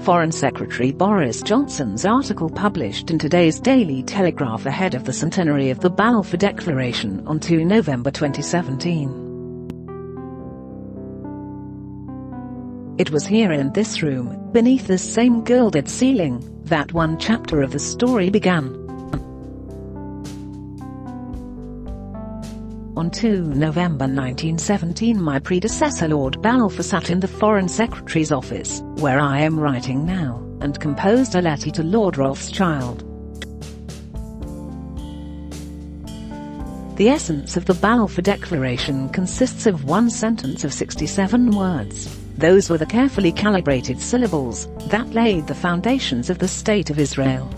Foreign Secretary Boris Johnson's article published in today's Daily Telegraph ahead of the centenary of the Balfour Declaration on 2 November 2017. It was here in this room, beneath this same gilded ceiling, that one chapter of the story began. On 2 November 1917 my predecessor Lord Balfour sat in the Foreign Secretary's office, where I am writing now, and composed a letter to Lord Rothschild. The essence of the Balfour Declaration consists of one sentence of 67 words. Those were the carefully calibrated syllables that laid the foundations of the State of Israel.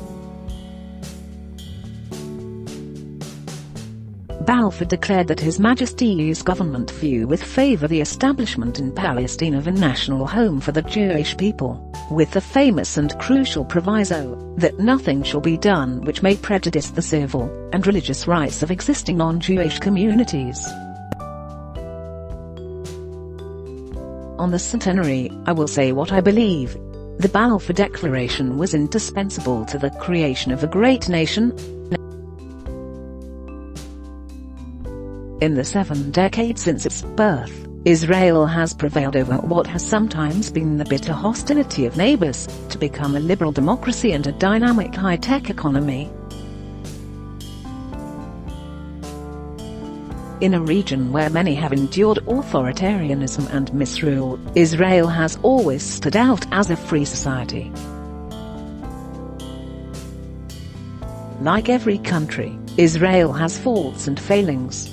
Balfour declared that His Majesty's government view with favour the establishment in Palestine of a national home for the Jewish people, with the famous and crucial proviso that nothing shall be done which may prejudice the civil and religious rights of existing non-Jewish communities. On the centenary, I will say what I believe. The Balfour Declaration was indispensable to the creation of a great nation. In the 7 decades since its birth, Israel has prevailed over what has sometimes been the bitter hostility of neighbors, to become a liberal democracy and a dynamic high-tech economy. In a region where many have endured authoritarianism and misrule, Israel has always stood out as a free society. Like every country, Israel has faults and failings.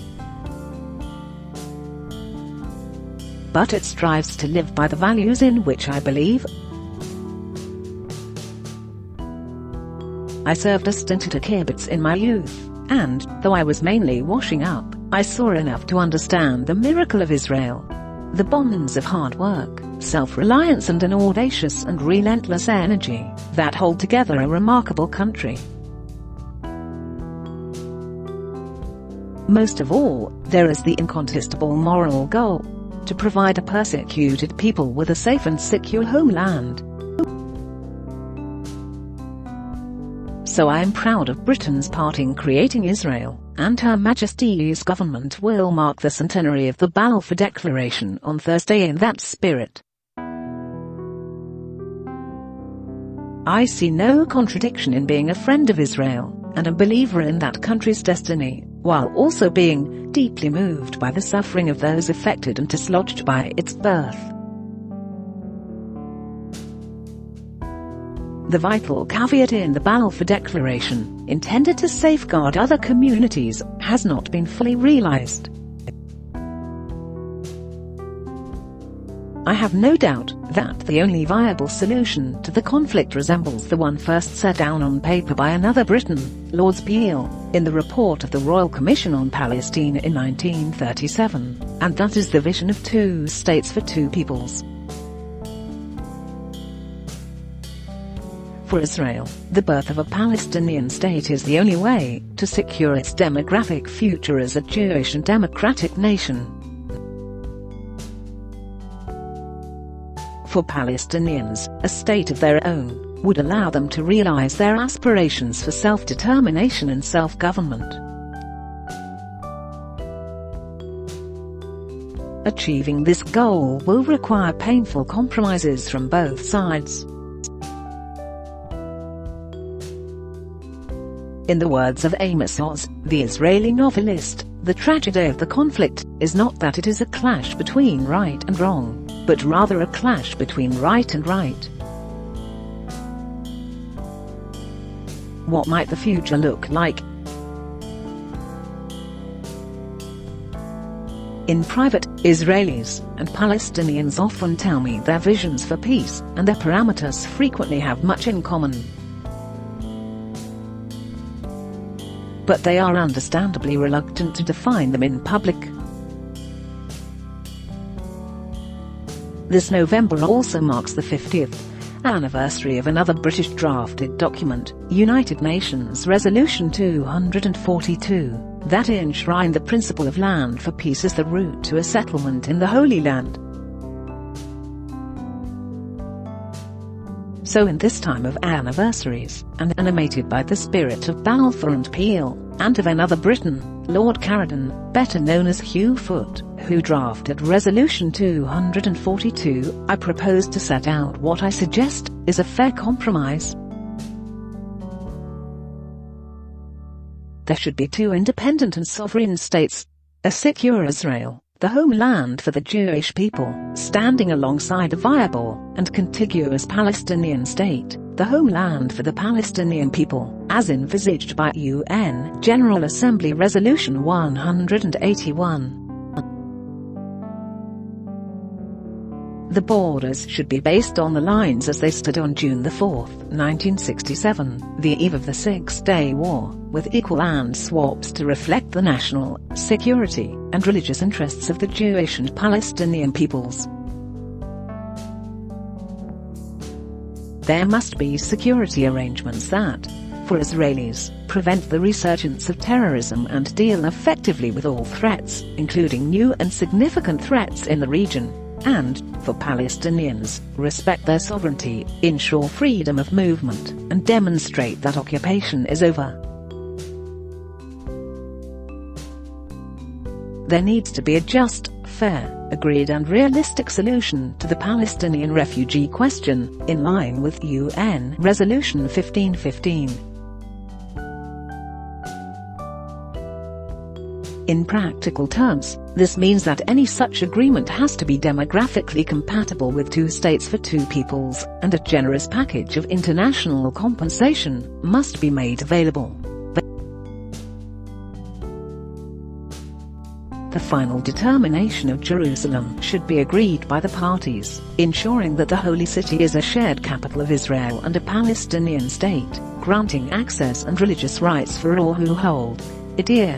But it strives to live by the values in which I believe. I served a stint at a kibbutz in my youth, and, though I was mainly washing up, I saw enough to understand the miracle of Israel. The bonds of hard work, self-reliance and an audacious and relentless energy that hold together a remarkable country. Most of all, there is the incontestable moral goal: to provide a persecuted people with a safe and secure homeland. So I am proud of Britain's part in creating Israel, and Her Majesty's government will mark the centenary of the Balfour Declaration on Thursday in that spirit. I see no contradiction in being a friend of Israel, and a believer in that country's destiny, while also being deeply moved by the suffering of those affected and dislodged by its birth. The vital caveat in the Balfour Declaration, intended to safeguard other communities, has not been fully realized. I have no doubt that the only viable solution to the conflict resembles the one first set down on paper by another Briton, Lord Peel, in the report of the Royal Commission on Palestine in 1937, and that is the vision of 2 states for 2 peoples. For Israel, the birth of a Palestinian state is the only way to secure its demographic future as a Jewish and democratic nation. For Palestinians, a state of their own would allow them to realize their aspirations for self-determination and self-government. Achieving this goal will require painful compromises from both sides. In the words of Amos Oz, the Israeli novelist, the tragedy of the conflict is not that it is a clash between right and wrong, but rather a clash between right and right. What might the future look like? In private, Israelis and Palestinians often tell me their visions for peace, and their parameters frequently have much in common. But they are understandably reluctant to define them in public. This November also marks the 50th anniversary of another British drafted document, United Nations Resolution 242, that enshrined the principle of land for peace as the route to a settlement in the Holy Land. So in this time of anniversaries, and animated by the spirit of Balfour and Peel, and of another Briton, Lord Caradon, better known as Hugh Foot, who drafted Resolution 242, I propose to set out what I suggest is a fair compromise. There should be two independent and sovereign states: a secure Israel, the homeland for the Jewish people, standing alongside a viable and contiguous Palestinian state, the homeland for the Palestinian people, as envisaged by UN General Assembly Resolution 181. The borders should be based on the lines as they stood on June 4, 1967, the eve of the Six-Day War, with equal land swaps to reflect the national, security, and religious interests of the Jewish and Palestinian peoples. There must be security arrangements that, for Israelis, prevent the resurgence of terrorism and deal effectively with all threats, including new and significant threats in the region, and, for Palestinians, respect their sovereignty, ensure freedom of movement, and demonstrate that occupation is over. There needs to be a just, fair, agreed and realistic solution to the Palestinian refugee question, in line with UN Resolution 1515. In practical terms, this means that any such agreement has to be demographically compatible with two states for two peoples, and a generous package of international compensation must be made available. The final determination of Jerusalem should be agreed by the parties, ensuring that the Holy City is a shared capital of Israel and a Palestinian state, granting access and religious rights for all who hold it dear.